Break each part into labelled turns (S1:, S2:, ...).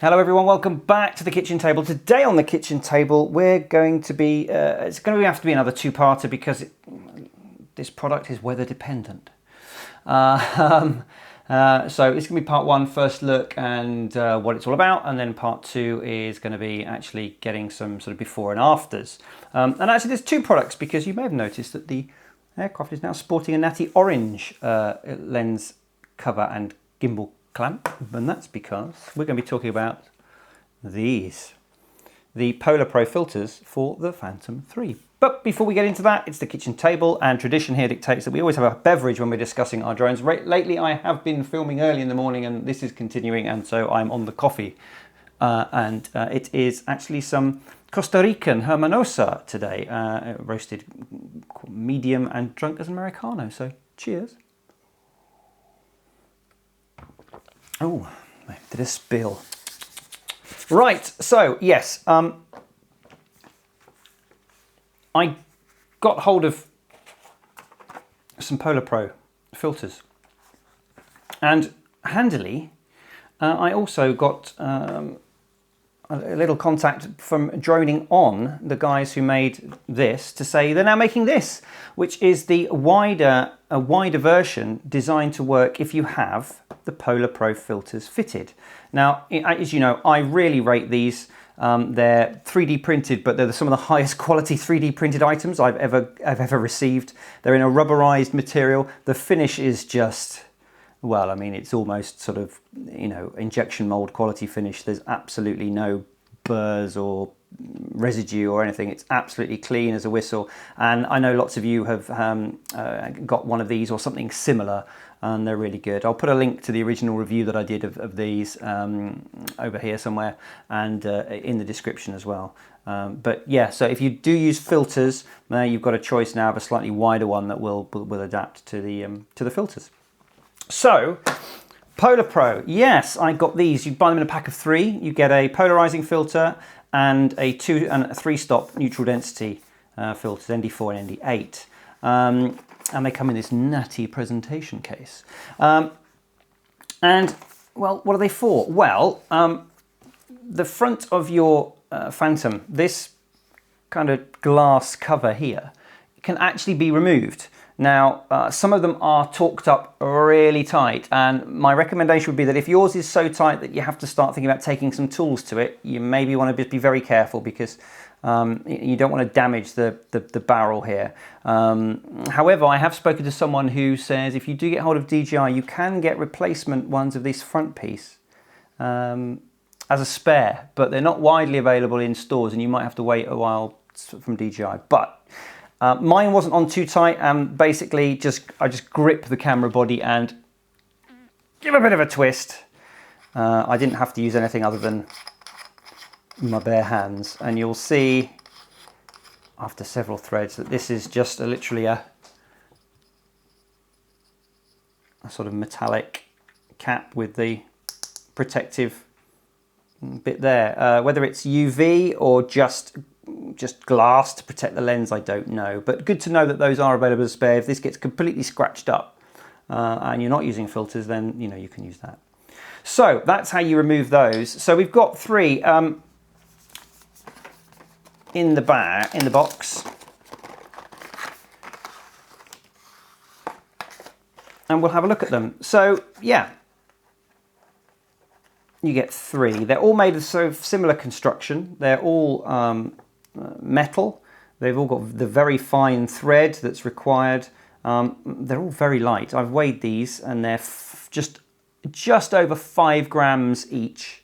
S1: Hello everyone, welcome back to the kitchen table. Today on the kitchen table we're going to be, it's going to have to be another two-parter because this product is weather dependent. So it's going to be part one, first look and what it's all about, and then part two is going to be actually getting some sort of before and afters. And actually there's two products because you may have noticed that the aircraft is now sporting a natty orange lens cover and gimbal clamp, and that's because we're going to be talking about these, the PolarPro filters for the Phantom 3. But before we get into that, it's the kitchen table, and tradition here dictates that we always have a beverage when we're discussing our drones. Lately I have been filming early in the morning and this is continuing, and so I'm on the coffee. It is actually some Costa Rican Hermanosa today, roasted medium and drunk as an Americano, so cheers. Oh, did a spill. Right, so yes, I got hold of some PolarPro filters, and handily, I also got a little contact from Droning On, the guys who made this, to say they're now making this, which is the wider version designed to work if you have the PolarPro filters fitted. Now, as you know, I really rate these. They're 3D printed, but they're some of the highest quality 3D printed items I've ever received. They're in a rubberized material. The finish is just, well, I mean, it's almost sort of, you know, injection mold quality finish. There's absolutely no burrs or residue or anything. It's absolutely clean as a whistle. And I know lots of you have got one of these or something similar, and they're really good. I'll put a link to the original review that I did of these over here somewhere, and in the description as well. But yeah, so if you do use filters, you've got a choice now of a slightly wider one that will adapt to the filters. So, PolarPro, yes, I got these. You buy them in a pack of 3. You get a polarizing filter and a 2 and 3-stop neutral density filters, ND4 and ND8. And they come in this natty presentation case. And, well, what are they for? Well, the front of your Phantom, this kind of glass cover here, can actually be removed. Now, some of them are torqued up really tight, and my recommendation would be that if yours is so tight that you have to start thinking about taking some tools to it, you maybe want to be very careful, because you don't want to damage the barrel here. However, I have spoken to someone who says if you do get hold of DJI, you can get replacement ones of this front piece as a spare, but they're not widely available in stores, and you might have to wait a while from DJI. But mine wasn't on too tight, and basically I just grip the camera body and give a bit of a twist. I didn't have to use anything other than my bare hands, and you'll see after several threads that this is just literally a sort of metallic cap with the protective bit there. Whether it's UV or just glass to protect the lens, I don't know, but good to know that those are available as spare. If this gets completely scratched up and you're not using filters, then you know you can use that. So that's how you remove those. So we've got 3 in the box, and we'll have a look at them. So yeah, you get 3. They're all made of sort of similar construction. They're all metal. They've all got the very fine thread that's required. They're all very light. I've weighed these, and they're just over 5 grams each,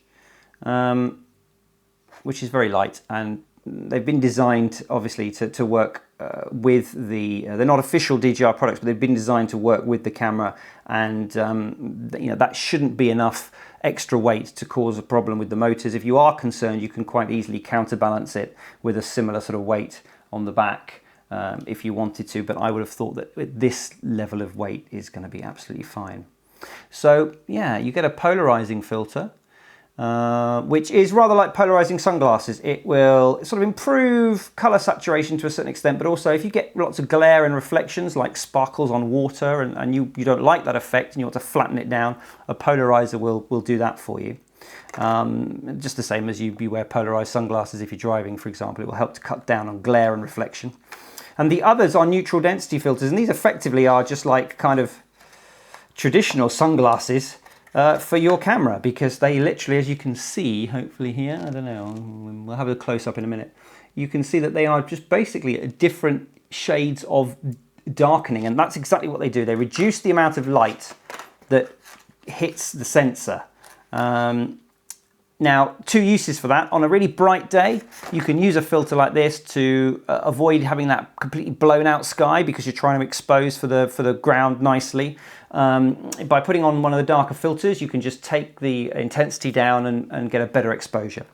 S1: which is very light, and they've been designed obviously to work with they're not official DJI products, but they've been designed to work with the camera, and you know, that shouldn't be enough extra weight to cause a problem with the motors. If you are concerned, you can quite easily counterbalance it with a similar sort of weight on the back if you wanted to, but I would have thought that this level of weight is going to be absolutely fine. So yeah, you get a polarizing filter, which is rather like polarizing sunglasses. It will sort of improve color saturation to a certain extent, but also if you get lots of glare and reflections like sparkles on water, and you don't like that effect and you want to flatten it down, a polarizer will do that for you. Just the same as you wear polarized sunglasses if you're driving, for example. It will help to cut down on glare and reflection. And the others are neutral density filters, and these effectively are just like kind of traditional sunglasses for your camera, because they literally, as you can see, hopefully here, I don't know, we'll have a close-up in a minute, you can see that they are just basically different shades of darkening, and that's exactly what they do. They reduce the amount of light that hits the sensor. Now, two uses for that. On a really bright day, you can use a filter like this to avoid having that completely blown out sky, because you're trying to expose for the ground nicely. By putting on one of the darker filters, you can just take the intensity down and get a better exposure.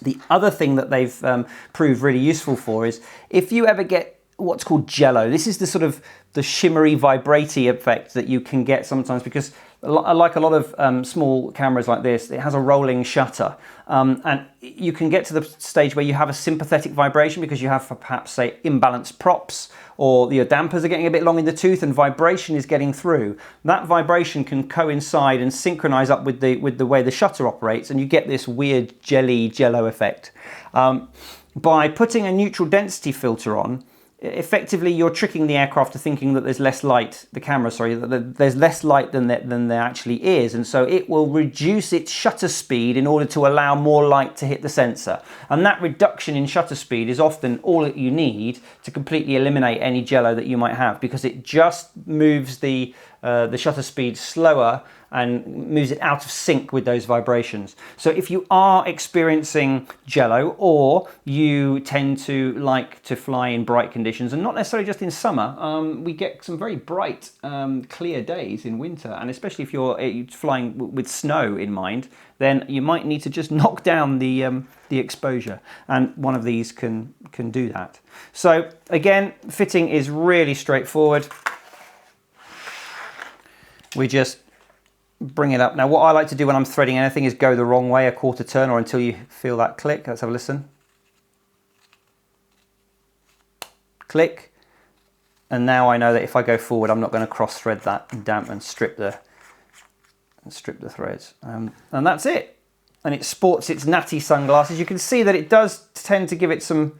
S1: The other thing that they've proved really useful for is if you ever get what's called jello. This is the sort of the shimmery, vibraty effect that you can get sometimes, because like a lot of small cameras like this, it has a rolling shutter, and you can get to the stage where you have a sympathetic vibration because you have perhaps, say, imbalanced props, or your dampers are getting a bit long in the tooth and vibration is getting through. That vibration can coincide and synchronize up with the way the shutter operates, and you get this weird jello effect. By putting a neutral density filter on, effectively you're tricking the aircraft to thinking that there's less light, the camera, sorry, that there's less light than there actually is, and so it will reduce its shutter speed in order to allow more light to hit the sensor. And that reduction in shutter speed is often all that you need to completely eliminate any jello that you might have, because it just moves the shutter speed slower and moves it out of sync with those vibrations. So if you are experiencing jello, or you tend to like to fly in bright conditions, and not necessarily just in summer, we get some very bright, clear days in winter, and especially if you're flying with snow in mind, then you might need to just knock down the exposure, and one of these can do that. So again, fitting is really straightforward. We just bring it up. Now, what I like to do when I'm threading anything is go the wrong way, a quarter turn, or until you feel that click. Let's have a listen. Click. And now I know that if I go forward, I'm not going to cross thread that and damp and strip the threads. And that's it. And it sports its natty sunglasses. You can see that it does tend to give it some,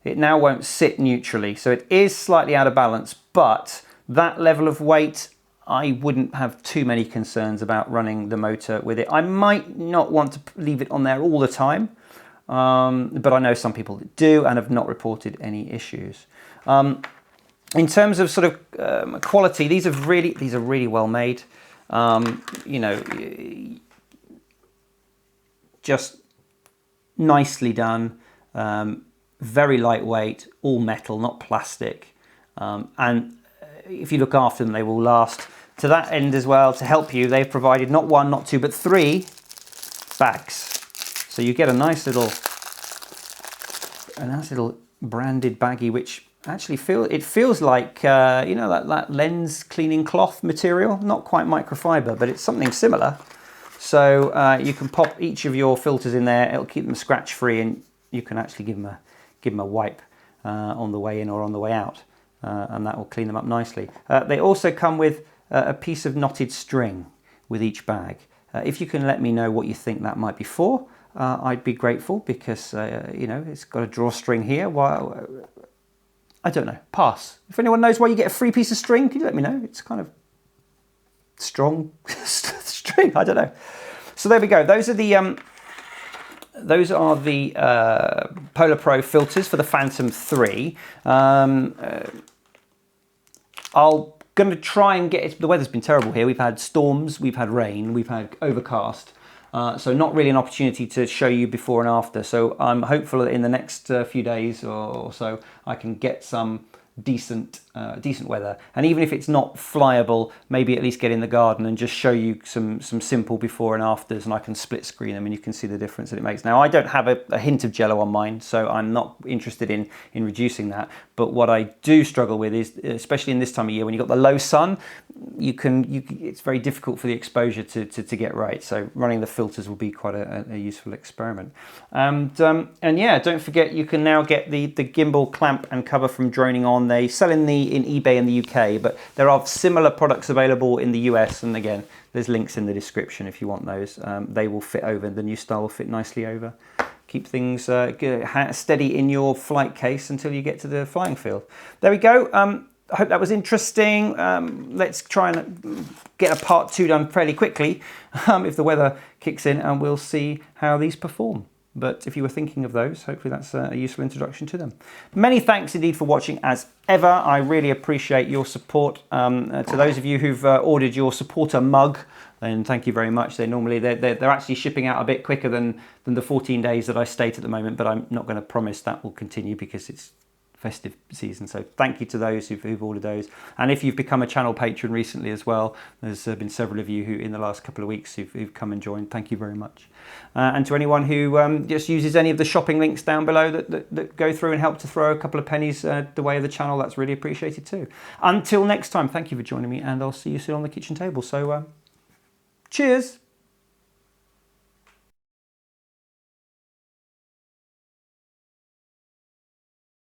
S1: it now won't sit neutrally. So it is slightly out of balance, but that level of weight, I wouldn't have too many concerns about running the motor with it. I might not want to leave it on there all the time, but I know some people that do and have not reported any issues. In terms of sort of quality, these are really well made. You know, just nicely done, very lightweight, all metal, not plastic, and if you look after them, they will last. To that end as well, to help you, they've provided not one, not two, but 3 bags. So you get a nice little branded baggie, which actually feels like you know, that lens cleaning cloth material, not quite microfiber, but it's something similar. So you can pop each of your filters in there. It'll keep them scratch free, and you can actually give them a wipe on the way in or on the way out. And that will clean them up nicely. They also come with a piece of knotted string with each bag. If you can let me know what you think that might be for, I'd be grateful, because you know, it's got a drawstring here. While I don't know, pass. If anyone knows why you get a free piece of string, can you let me know? It's kind of strong string, I don't know. So there we go. Those are the PolarPro filters for the Phantom 3. I'm going to try and get it. The weather's been terrible here. We've had storms, we've had rain, we've had overcast. So not really an opportunity to show you before and after. So I'm hopeful that in the next few days or so, I can get some decent weather, and even if it's not flyable, maybe at least get in the garden and just show you some simple before and afters, and I can split screen them and you can see the difference that it makes. Now, I don't have a hint of jello on mine, so I'm not interested in reducing that, but what I do struggle with is, especially in this time of year when you've got the low sun, it's very difficult for the exposure to get right. So running the filters will be quite a useful experiment. And yeah, don't forget, you can now get the gimbal clamp and cover from Droning On. They sell in eBay in the UK, but there are similar products available in the US. And again, there's links in the description if you want those. They will fit over. The new style will fit nicely over. Keep things steady in your flight case until you get to the flying field. There we go. I hope that was interesting. Let's try and get a part 2 done fairly quickly if the weather kicks in, and we'll see how these perform. But if you were thinking of those, hopefully that's a useful introduction to them. Many thanks indeed for watching as ever. I really appreciate your support. To those of you who've ordered your supporter mug, then thank you very much. They're actually shipping out a bit quicker than the 14 days that I state at the moment, but I'm not going to promise that will continue because it's festive season. So thank you to those who've ordered those. And if you've become a channel patron recently as well, there's been several of you who in the last couple of weeks who've come and joined. Thank you very much. And to anyone who just uses any of the shopping links down below that go through and help to throw a couple of pennies the way of the channel, that's really appreciated too. Until next time, thank you for joining me, and I'll see you soon on the kitchen table. So cheers.